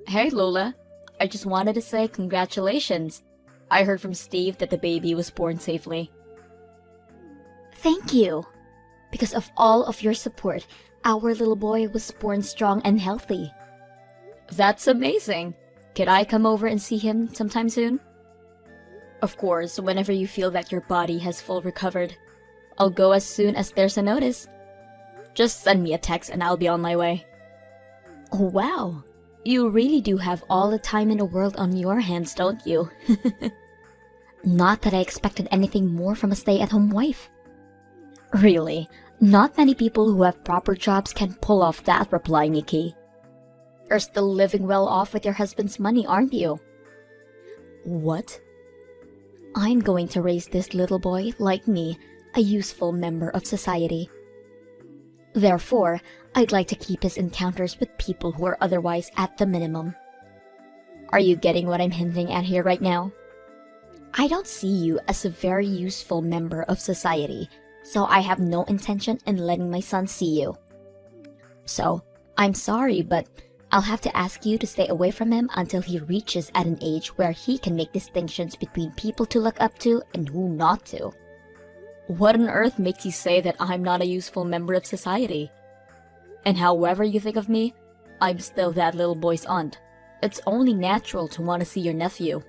Hey Lola, I just wanted to say congratulations. I heard from Steve that the baby was born safely. Thank you. Because of all of your support, our little boy was born strong and healthy. That's amazing. Could I come over and see him sometime soon? Of course, whenever you feel that your body has full recovered. I'll go as soon as there's a notice. Just send me a text and I'll be on my way. Oh, wow. You really do have all the time in the world on your hands, don't you? Not that I expected anything more from a stay-at-home wife. Really, not many people who have proper jobs can pull off that reply, Nikki. You're still living well off with your husband's money, aren't you? What? I'm going to raise this little boy, like me, a useful member of society. Therefore, I'd like to keep his encounters with people who are otherwise at the minimum. Are you getting what I'm hinting at here right now? I don't see you as a very useful member of society, so I have no intention in letting my son see you. So, I'm sorry, but I'll have to ask you to stay away from him until he reaches at an age where he can make distinctions between people to look up to and who not to. What on earth makes you say that I'm not a useful member of society? And however you think of me, I'm still that little boy's aunt. It's only natural to want to see your nephew.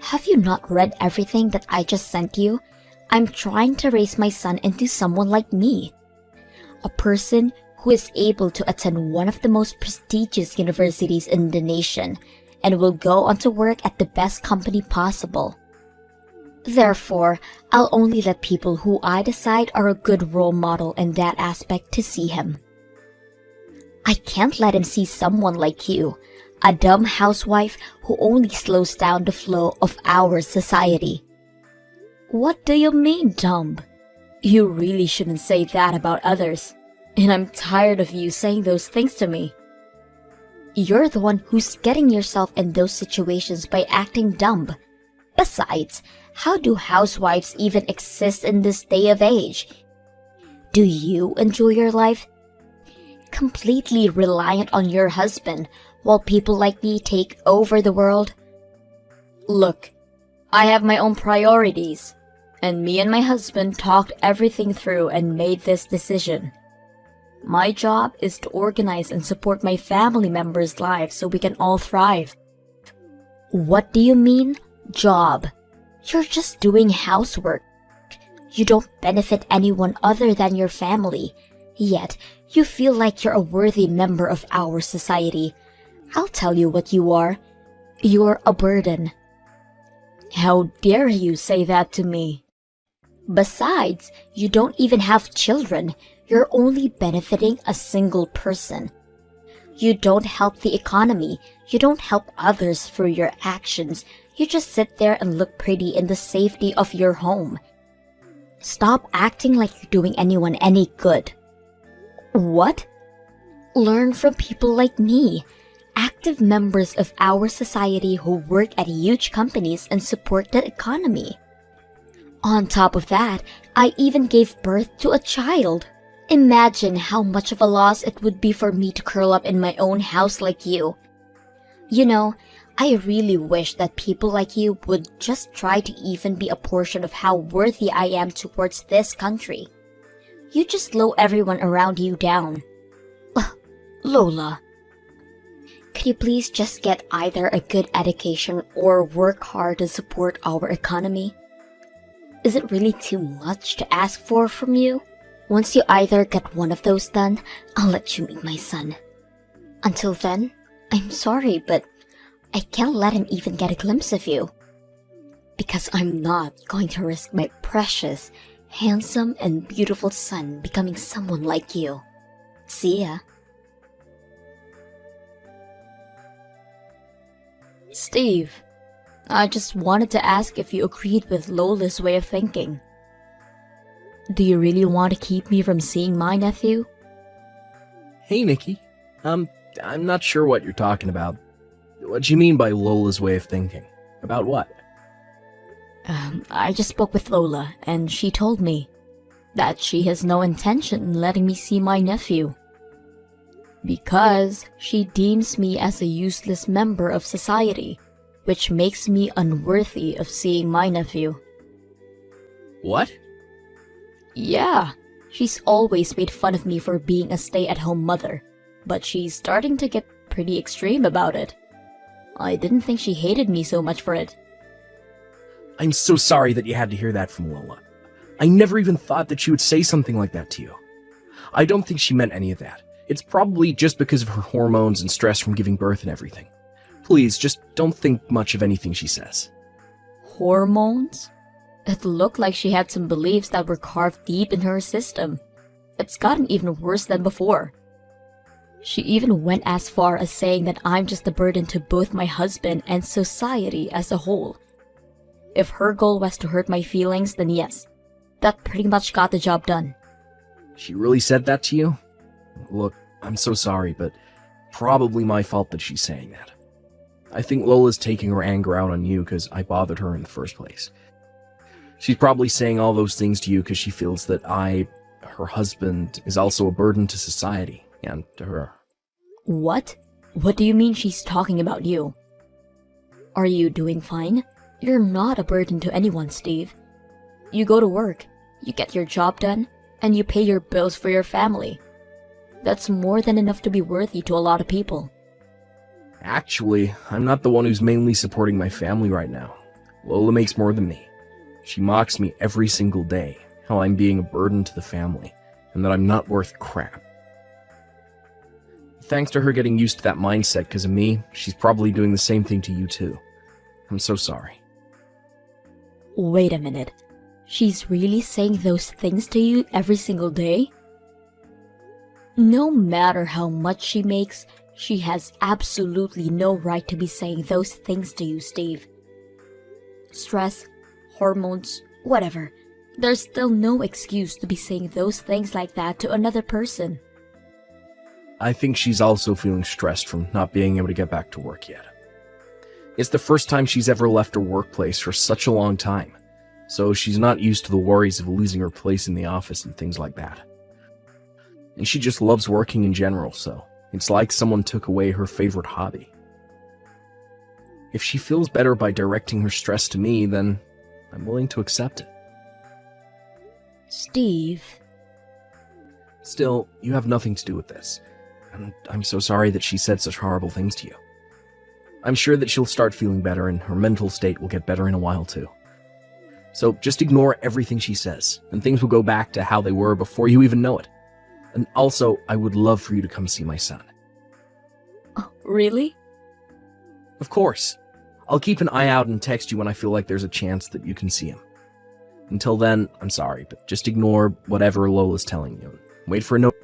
Have you not read everything that I just sent you? I'm trying to raise my son into someone like me. A person who is able to attend one of the most prestigious universities in the nation and will go on to work at the best company possible. Therefore, I'll only let people who I decide are a good role model in that aspect to see him. I can't let him see someone like you, a dumb housewife who only slows down the flow of our society. What do you mean, dumb? You really shouldn't say that about others. And I'm tired of you saying those things to me. You're the one who's getting yourself in those situations by acting dumb. Besides, how do housewives even exist in this day of age? Do you enjoy your life? Completely reliant on your husband, while people like me take over the world? Look, I have my own priorities, and me and my husband talked everything through and made this decision. My job is to organize and support my family members' lives so we can all thrive. What do you mean, job? You're just doing housework. You don't benefit anyone other than your family, yet you feel like you're a worthy member of our society. I'll tell you what you are. You're a burden. How dare you say that to me? Besides, you don't even have children. You're only benefiting a single person. You don't help the economy. You don't help others through your actions. You just sit there and look pretty in the safety of your home. Stop acting like you're doing anyone any good. What? Learn from people like me, active members of our society who work at huge companies and support the economy. On top of that, I even gave birth to a child. Imagine how much of a loss it would be for me to curl up in my own house like you. You know, I really wish that people like you would just try to even be a portion of how worthy I am towards this country. You just slow everyone around you down. Lola. Could you please just get either a good education or work hard to support our economy? Is it really too much to ask for from you? Once you either get one of those done, I'll let you meet my son. Until then, I'm sorry, but I can't let him even get a glimpse of you. Because I'm not going to risk my precious, handsome, and beautiful son becoming someone like you. See ya. Steve, I just wanted to ask if you agreed with Lola's way of thinking. Do you really want to keep me from seeing my nephew? Hey, Nikki. I'm not sure what you're talking about. What do you mean by Lola's way of thinking? About what? I just spoke with Lola, and she told me that she has no intention in letting me see my nephew. Because she deems me as a useless member of society, which makes me unworthy of seeing my nephew. What? Yeah, she's always made fun of me for being a stay-at-home mother, but she's starting to get pretty extreme about it. I didn't think she hated me so much for it. I'm so sorry that you had to hear that from Lola. I never even thought that she would say something like that to you. I don't think she meant any of that. It's probably just because of her hormones and stress from giving birth and everything. Please, just don't think much of anything she says. Hormones? It looked like she had some beliefs that were carved deep in her system. It's gotten even worse than before. She even went as far as saying that I'm just a burden to both my husband and society as a whole. If her goal was to hurt my feelings, then yes, that pretty much got the job done. She really said that to you? Look, I'm so sorry, but probably my fault that she's saying that. I think Lola's taking her anger out on you because I bothered her in the first place. She's probably saying all those things to you because she feels that her husband, is also a burden to society and to her. What? What do you mean she's talking about you? Are you doing fine? You're not a burden to anyone, Steve. You go to work, you get your job done, and you pay your bills for your family. That's more than enough to be worthy to a lot of people. Actually, I'm not the one who's mainly supporting my family right now. Lola makes more than me. She mocks me every single day, how I'm being a burden to the family, and that I'm not worth crap. Thanks to her getting used to that mindset because of me, she's probably doing the same thing to you too. I'm so sorry. Wait a minute. She's really saying those things to you every single day? No matter how much she makes, she has absolutely no right to be saying those things to you, Steve. Stress, hormones, whatever. There's still no excuse to be saying those things like that to another person. I think she's also feeling stressed from not being able to get back to work yet. It's the first time she's ever left her workplace for such a long time, so she's not used to the worries of losing her place in the office and things like that. And she just loves working in general, so it's like someone took away her favorite hobby. If she feels better by directing her stress to me, then I'm willing to accept it. Steve. Still, you have nothing to do with this, and I'm so sorry that she said such horrible things to you. I'm sure that she'll start feeling better and her mental state will get better in a while too. So just ignore everything she says, and things will go back to how they were before you even know it. And also, I would love for you to come see my son. Oh, really? Of course. I'll keep an eye out and text you when I feel like there's a chance that you can see him. Until then, I'm sorry, but just ignore whatever Lola's telling you. Wait for a note.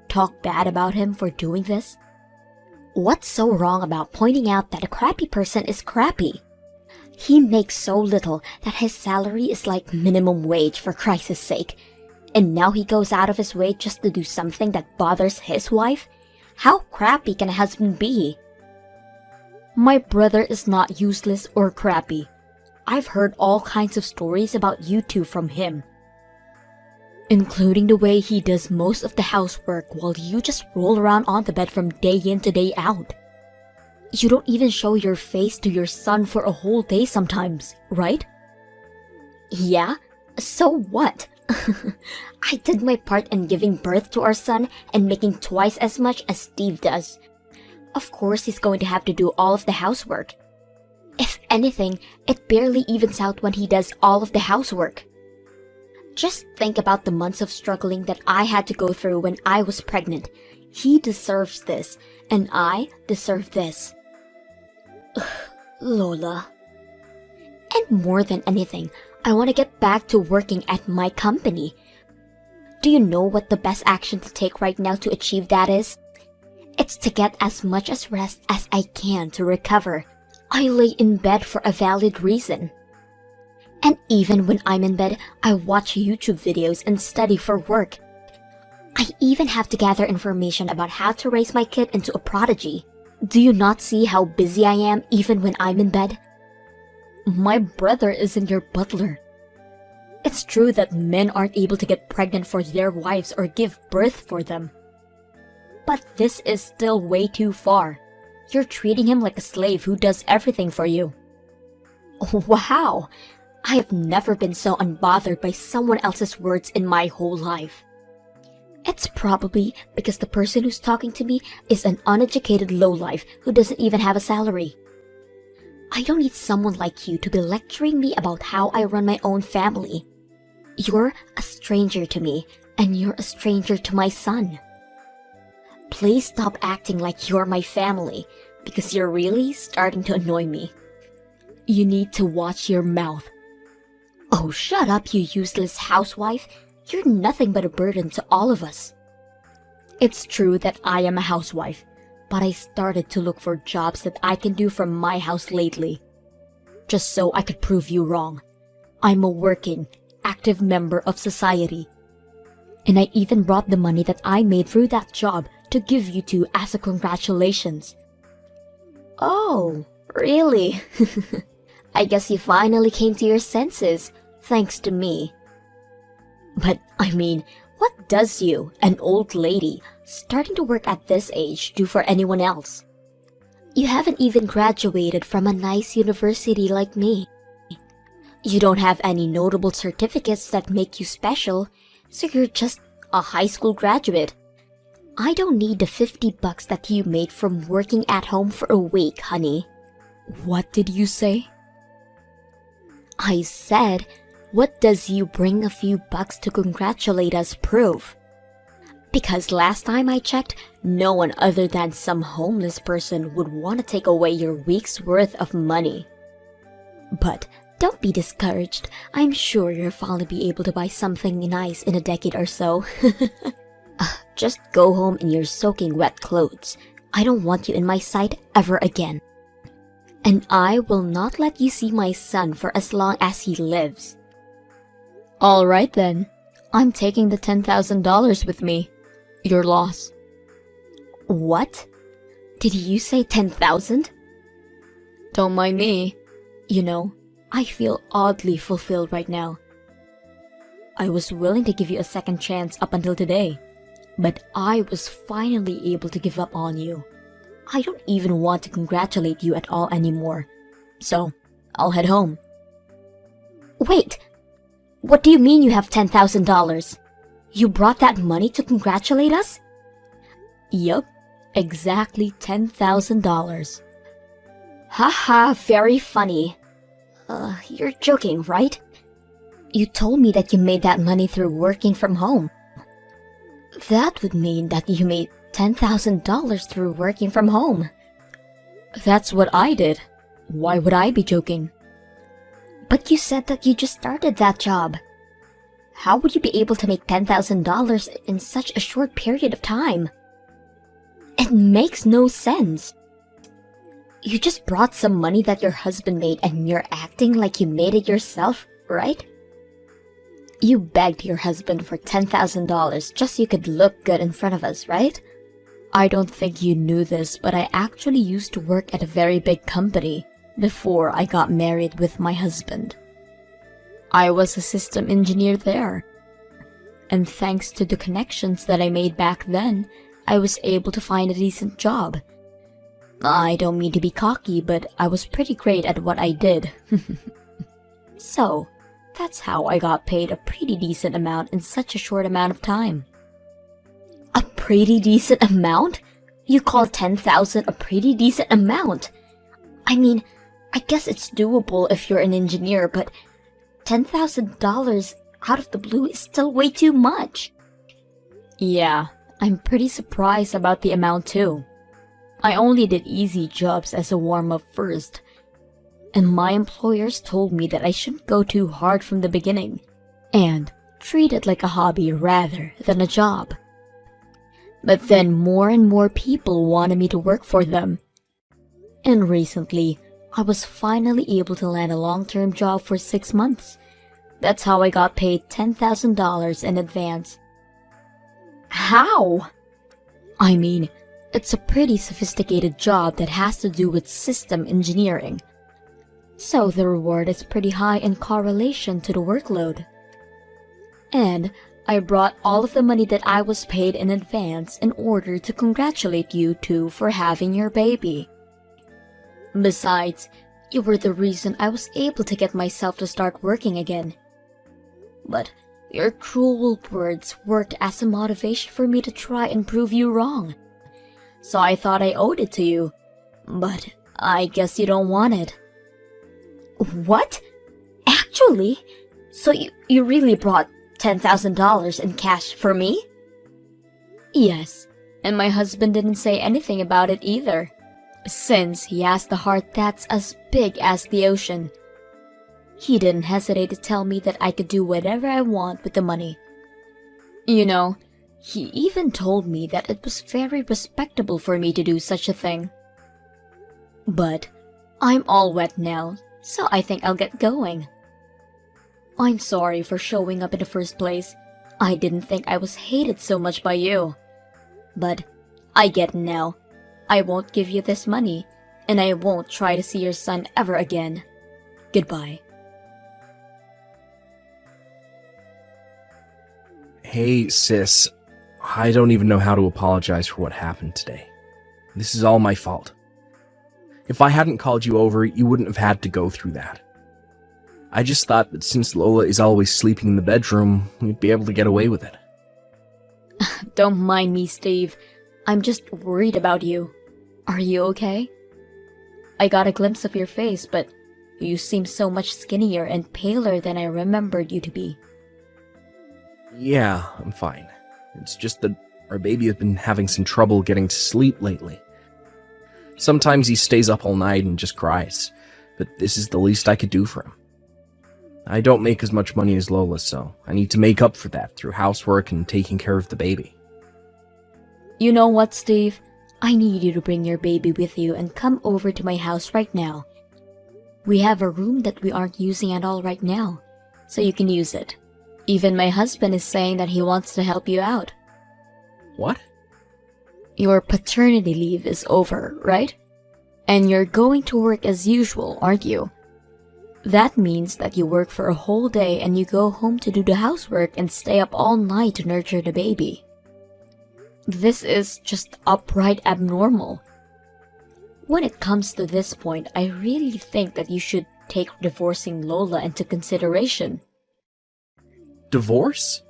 Talk bad about him for doing this? What's so wrong about pointing out that a crappy person is crappy? He makes so little that his salary is like minimum wage, for Christ's sake. And now he goes out of his way just to do something that bothers his wife? How crappy can a husband be? My brother is not useless or crappy. I've heard all kinds of stories about you two from him, including the way he does most of the housework while you just roll around on the bed from day in to day out. You don't even show your face to your son for a whole day sometimes, right? Yeah? So what? I did my part in giving birth to our son and making twice as much as Steve does. Of course, he's going to have to do all of the housework. If anything, it barely evens out when he does all of the housework. Just think about the months of struggling that I had to go through when I was pregnant. He deserves this, and I deserve this. Ugh, Lola. And more than anything, I want to get back to working at my company. Do you know what the best action to take right now to achieve that is? It's to get as much as rest as I can to recover. I lay in bed for a valid reason. And even when I'm in bed, I watch YouTube videos and study for work. I even have to gather information about how to raise my kid into a prodigy. Do you not see how busy I am even when I'm in bed? My brother isn't your butler. It's true that men aren't able to get pregnant for their wives or give birth for them. But this is still way too far. You're treating him like a slave who does everything for you. Wow! I have never been so unbothered by someone else's words in my whole life. It's probably because the person who's talking to me is an uneducated lowlife who doesn't even have a salary. I don't need someone like you to be lecturing me about how I run my own family. You're a stranger to me, and you're a stranger to my son. Please stop acting like you're my family, because you're really starting to annoy me. You need to watch your mouth. Oh, shut up, you useless housewife. You're nothing but a burden to all of us. It's true that I am a housewife, but I started to look for jobs that I can do from my house lately. Just so I could prove you wrong. I'm a working, active member of society. And I even brought the money that I made through that job to give you two as a congratulations. Oh, really? I guess you finally came to your senses, thanks to me. But, I mean, what does you, an old lady, starting to work at this age, do for anyone else? You haven't even graduated from a nice university like me. You don't have any notable certificates that make you special, so you're just a high school graduate. I don't need the $50 that you made from working at home for a week, honey. What did you say? I said, what does you bring a few bucks to congratulate us prove? Because last time I checked, no one other than some homeless person would want to take away your week's worth of money. But don't be discouraged. I'm sure you'll finally be able to buy something nice in a decade or so. Just go home in your soaking wet clothes. I don't want you in my sight ever again. And I will not let you see my son for as long as he lives. All right then. I'm taking the $10,000 with me. Your loss. What? Did you say 10,000? Don't mind me. You know, I feel oddly fulfilled right now. I was willing to give you a second chance up until today, but I was finally able to give up on you. I don't even want to congratulate you at all anymore, so I'll head home. Wait! What do you mean you have $10,000? You brought that money to congratulate us? Yup, exactly $10,000. Haha, very funny. You're joking, right? You told me that you made that money through working from home. That would mean that you made $10,000 through working from home. That's what I did. Why would I be joking? But you said that you just started that job. How would you be able to make $10,000 in such a short period of time? It makes no sense. You just brought some money that your husband made and you're acting like you made it yourself, right? You begged your husband for $10,000 just so you could look good in front of us, right? I don't think you knew this, but I actually used to work at a very big company before I got married with my husband. I was a system engineer there. And thanks to the connections that I made back then, I was able to find a decent job. I don't mean to be cocky, but I was pretty great at what I did. So, That's how I got paid a pretty decent amount in such a short amount of time. A pretty decent amount? You call 10,000 a pretty decent amount? I mean, I guess it's doable if you're an engineer, but $10,000 out of the blue is still way too much. Yeah, I'm pretty surprised about the amount too. I only did easy jobs as a warm-up first, and my employers told me that I shouldn't go too hard from the beginning, and treat it like a hobby rather than a job. But then more and more people wanted me to work for them. And recently, I was finally able to land a long-term job for 6 months. That's how I got paid $10,000 in advance. How? I mean, it's a pretty sophisticated job that has to do with system engineering. So the reward is pretty high in correlation to the workload. And I brought all of the money that I was paid in advance in order to congratulate you two for having your baby. Besides, you were the reason I was able to get myself to start working again. But your cruel words worked as a motivation for me to try and prove you wrong. So I thought I owed it to you. But I guess you don't want it. What? Actually? So you really brought $10,000 in cash for me? Yes, and my husband didn't say anything about it either, since he has the heart that's as big as the ocean. He didn't hesitate to tell me that I could do whatever I want with the money. You know, he even told me that it was very respectable for me to do such a thing. But I'm all wet now, so I think I'll get going. I'm sorry for showing up in the first place. I didn't think I was hated so much by you. But I get it now. I won't give you this money, and I won't try to see your son ever again. Goodbye. Hey, sis. I don't even know how to apologize for what happened today. This is all my fault. If I hadn't called you over, you wouldn't have had to go through that. I just thought that since Lola is always sleeping in the bedroom, we'd be able to get away with it. Don't mind me, Steve. I'm just worried about you. Are you okay? I got a glimpse of your face, but you seem so much skinnier and paler than I remembered you to be. Yeah, I'm fine. It's just that our baby has been having some trouble getting to sleep lately. Sometimes he stays up all night and just cries, but this is the least I could do for him. I don't make as much money as Lola, so I need to make up for that through housework and taking care of the baby. You know what, Steve? I need you to bring your baby with you and come over to my house right now. We have a room that we aren't using at all right now, so you can use it. Even my husband is saying that he wants to help you out. What? Your paternity leave is over, right? And you're going to work as usual, aren't you? That means that you work for a whole day and you go home to do the housework and stay up all night to nurture the baby. This is just upright abnormal. When it comes to this point, I really think that you should take divorcing Lola into consideration. Divorce?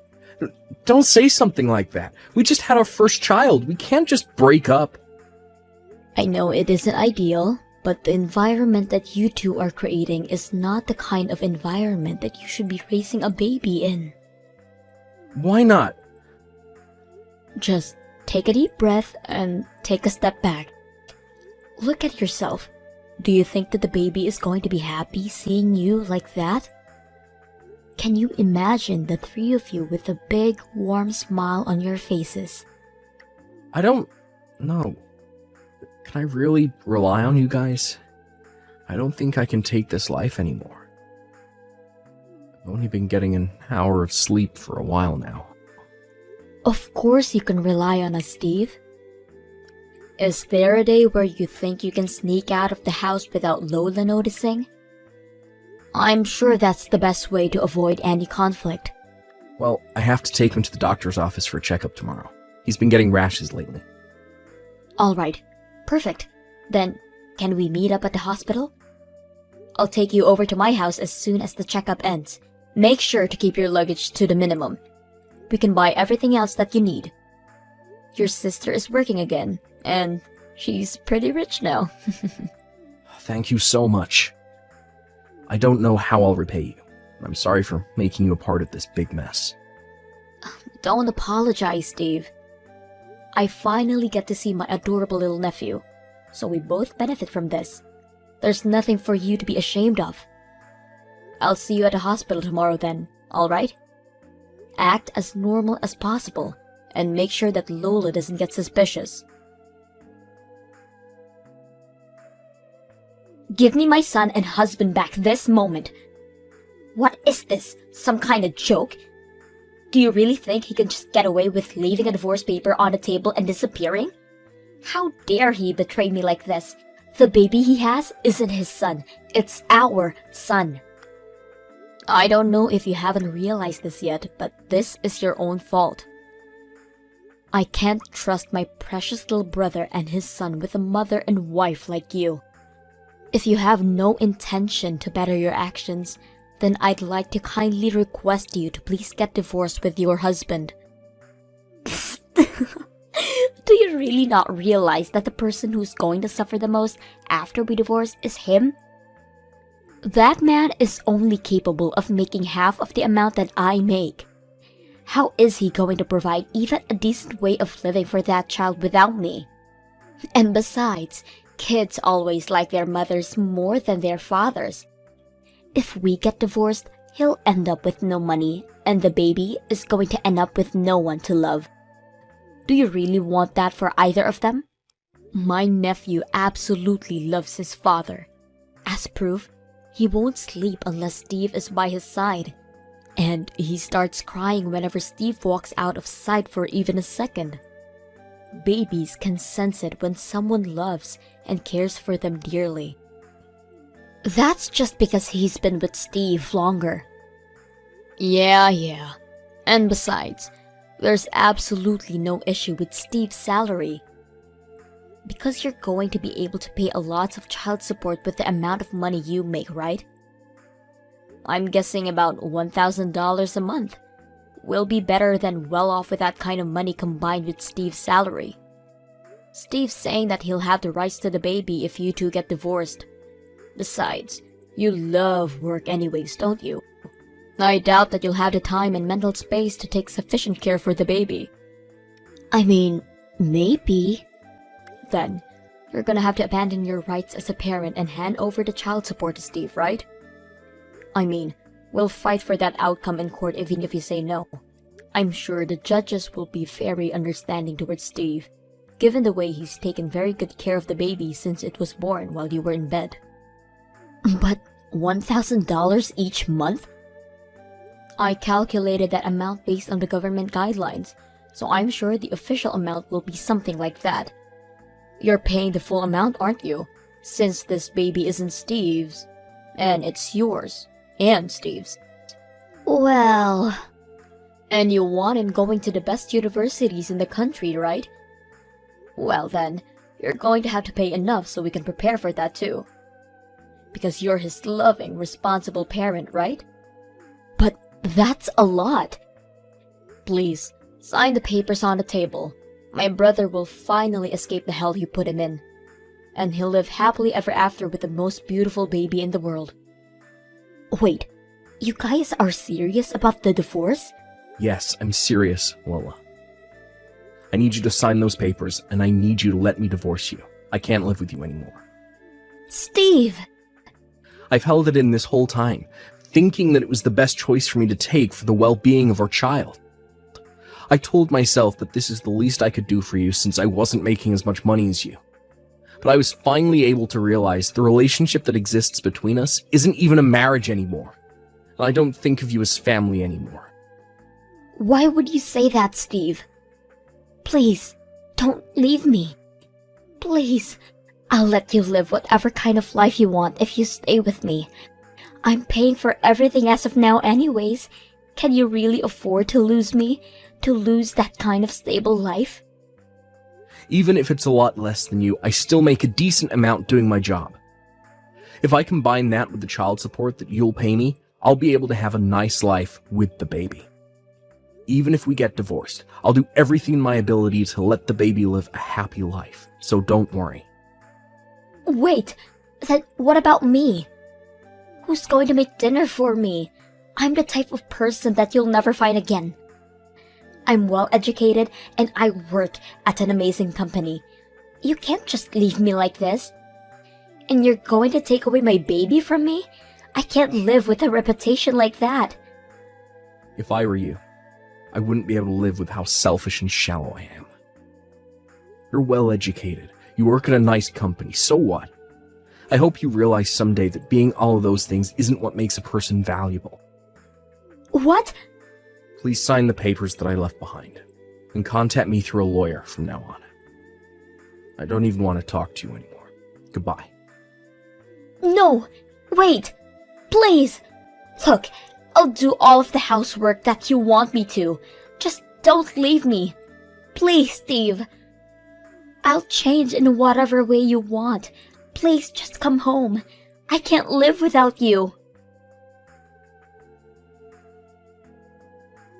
Don't say something like that. We just had our first child. We can't just break up. I know it isn't ideal, but the environment that you two are creating is not the kind of environment that you should be raising a baby in. Why not? Just take a deep breath and take a step back. Look at yourself. Do you think that the baby is going to be happy seeing you like that? Can you imagine the three of you with a big, warm smile on your faces? I don't know. Can I really rely on you guys? I don't think I can take this life anymore. I've only been getting an hour of sleep for a while now. Of course you can rely on us, Steve. Is there a day where you think you can sneak out of the house without Lola noticing? I'm sure that's the best way to avoid any conflict. Well, I have to take him to the doctor's office for a checkup tomorrow. He's been getting rashes lately. Alright, perfect. Then, can we meet up at the hospital? I'll take you over to my house as soon as the checkup ends. Make sure to keep your luggage to the minimum. We can buy everything else that you need. Your sister is working again, and she's pretty rich now. Thank you so much. I don't know how I'll repay you. I'm sorry for making you a part of this big mess. Don't apologize, Steve. I finally get to see my adorable little nephew, so we both benefit from this. There's nothing for you to be ashamed of. I'll see you at the hospital tomorrow then, alright? Act as normal as possible, and make sure that Lola doesn't get suspicious. Give me my son and husband back this moment. What is this? Some kind of joke? Do you really think he can just get away with leaving a divorce paper on the table and disappearing? How dare he betray me like this? The baby he has isn't his son. It's our son. I don't know if you haven't realized this yet, but this is your own fault. I can't trust my precious little brother and his son with a mother and wife like you. If you have no intention to better your actions, then I'd like to kindly request you to please get divorced with your husband. Do you really not realize that the person who's going to suffer the most after we divorce is him? That man is only capable of making half of the amount that I make. How is he going to provide even a decent way of living for that child without me? And besides, kids always like their mothers more than their fathers. If we get divorced, he'll end up with no money, and the baby is going to end up with no one to love. Do you really want that for either of them? My nephew absolutely loves his father. As proof, he won't sleep unless Steve is by his side. And he starts crying whenever Steve walks out of sight for even a second. Babies can sense it when someone loves and cares for them dearly. That's just because he's been with Steve longer. Yeah. And besides, there's absolutely no issue with Steve's salary. Because you're going to be able to pay a lot of child support with the amount of money you make, right? I'm guessing about $1,000 a month. Will be better than well off with that kind of money combined with Steve's salary. Steve's saying that he'll have the rights to the baby if you two get divorced. Besides, you love work anyways, don't you? I doubt that you'll have the time and mental space to take sufficient care for the baby. I mean, maybe. Then, you're gonna have to abandon your rights as a parent and hand over the child support to Steve, right? I mean, we'll fight for that outcome in court even if you say no. I'm sure the judges will be very understanding towards Steve, given the way he's taken very good care of the baby since it was born while you were in bed. But $1,000 each month? I calculated that amount based on the government guidelines, so I'm sure the official amount will be something like that. You're paying the full amount, aren't you? Since this baby isn't Steve's, and it's yours, and Steve's. Well... And you want him going to the best universities in the country, right? Well then, you're going to have to pay enough so we can prepare for that too. Because you're his loving, responsible parent, right? But that's a lot. Please, sign the papers on the table. My brother will finally escape the hell you put him in. And he'll live happily ever after with the most beautiful baby in the world. Wait, you guys are serious about the divorce? Yes, I'm serious, Lola. I need you to sign those papers, and I need you to let me divorce you. I can't live with you anymore. Steve! I've held it in this whole time, thinking that it was the best choice for me to take for the well-being of our child. I told myself that this is the least I could do for you since I wasn't making as much money as you. But I was finally able to realize the relationship that exists between us isn't even a marriage anymore. And I don't think of you as family anymore. Why would you say that, Steve? Please, don't leave me. Please, I'll let you live whatever kind of life you want if you stay with me. I'm paying for everything as of now anyways. Can you really afford to lose me? To lose that kind of stable life? Even if it's a lot less than you, I still make a decent amount doing my job. If I combine that with the child support that you'll pay me, I'll be able to have a nice life with the baby. Even if we get divorced, I'll do everything in my ability to let the baby live a happy life, so don't worry. Wait, then what about me? Who's going to make dinner for me? I'm the type of person that you'll never find again. I'm well educated and I work at an amazing company. You can't just leave me like this. And you're going to take away my baby from me? I can't live with a reputation like that. If I were you, I wouldn't be able to live with how selfish and shallow I am. You're well educated. You work at a nice company. So what? I hope you realize someday that being all of those things isn't what makes a person valuable. What? Please sign the papers that I left behind, and contact me through a lawyer from now on. I don't even want to talk to you anymore. Goodbye. No! Wait! Please! Look, I'll do all of the housework that you want me to. Just don't leave me. Please, Steve. I'll change in whatever way you want. Please just come home. I can't live without you.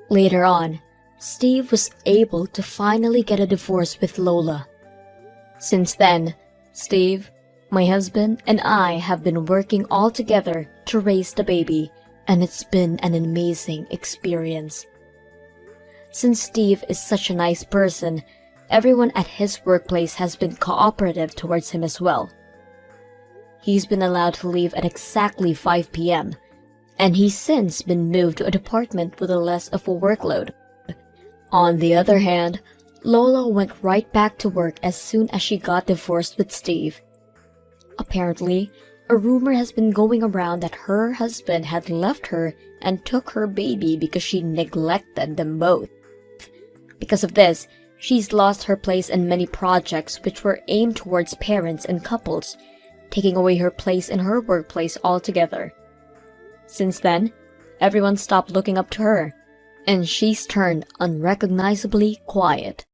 Later on, Steve was able to finally get a divorce with Lola. Since then, Steve, my husband, and I have been working all together to raise the baby, and it's been an amazing experience. Since Steve is such a nice person, everyone at his workplace has been cooperative towards him as well. He's been allowed to leave at exactly 5 p.m., and he's since been moved to a department with a less of a workload. On the other hand, Lola went right back to work as soon as she got divorced with Steve. Apparently, a rumor has been going around that her husband had left her and took her baby because she neglected them both. Because of this, she's lost her place in many projects which were aimed towards parents and couples, taking away her place in her workplace altogether. Since then, everyone stopped looking up to her, and she's turned unrecognizably quiet.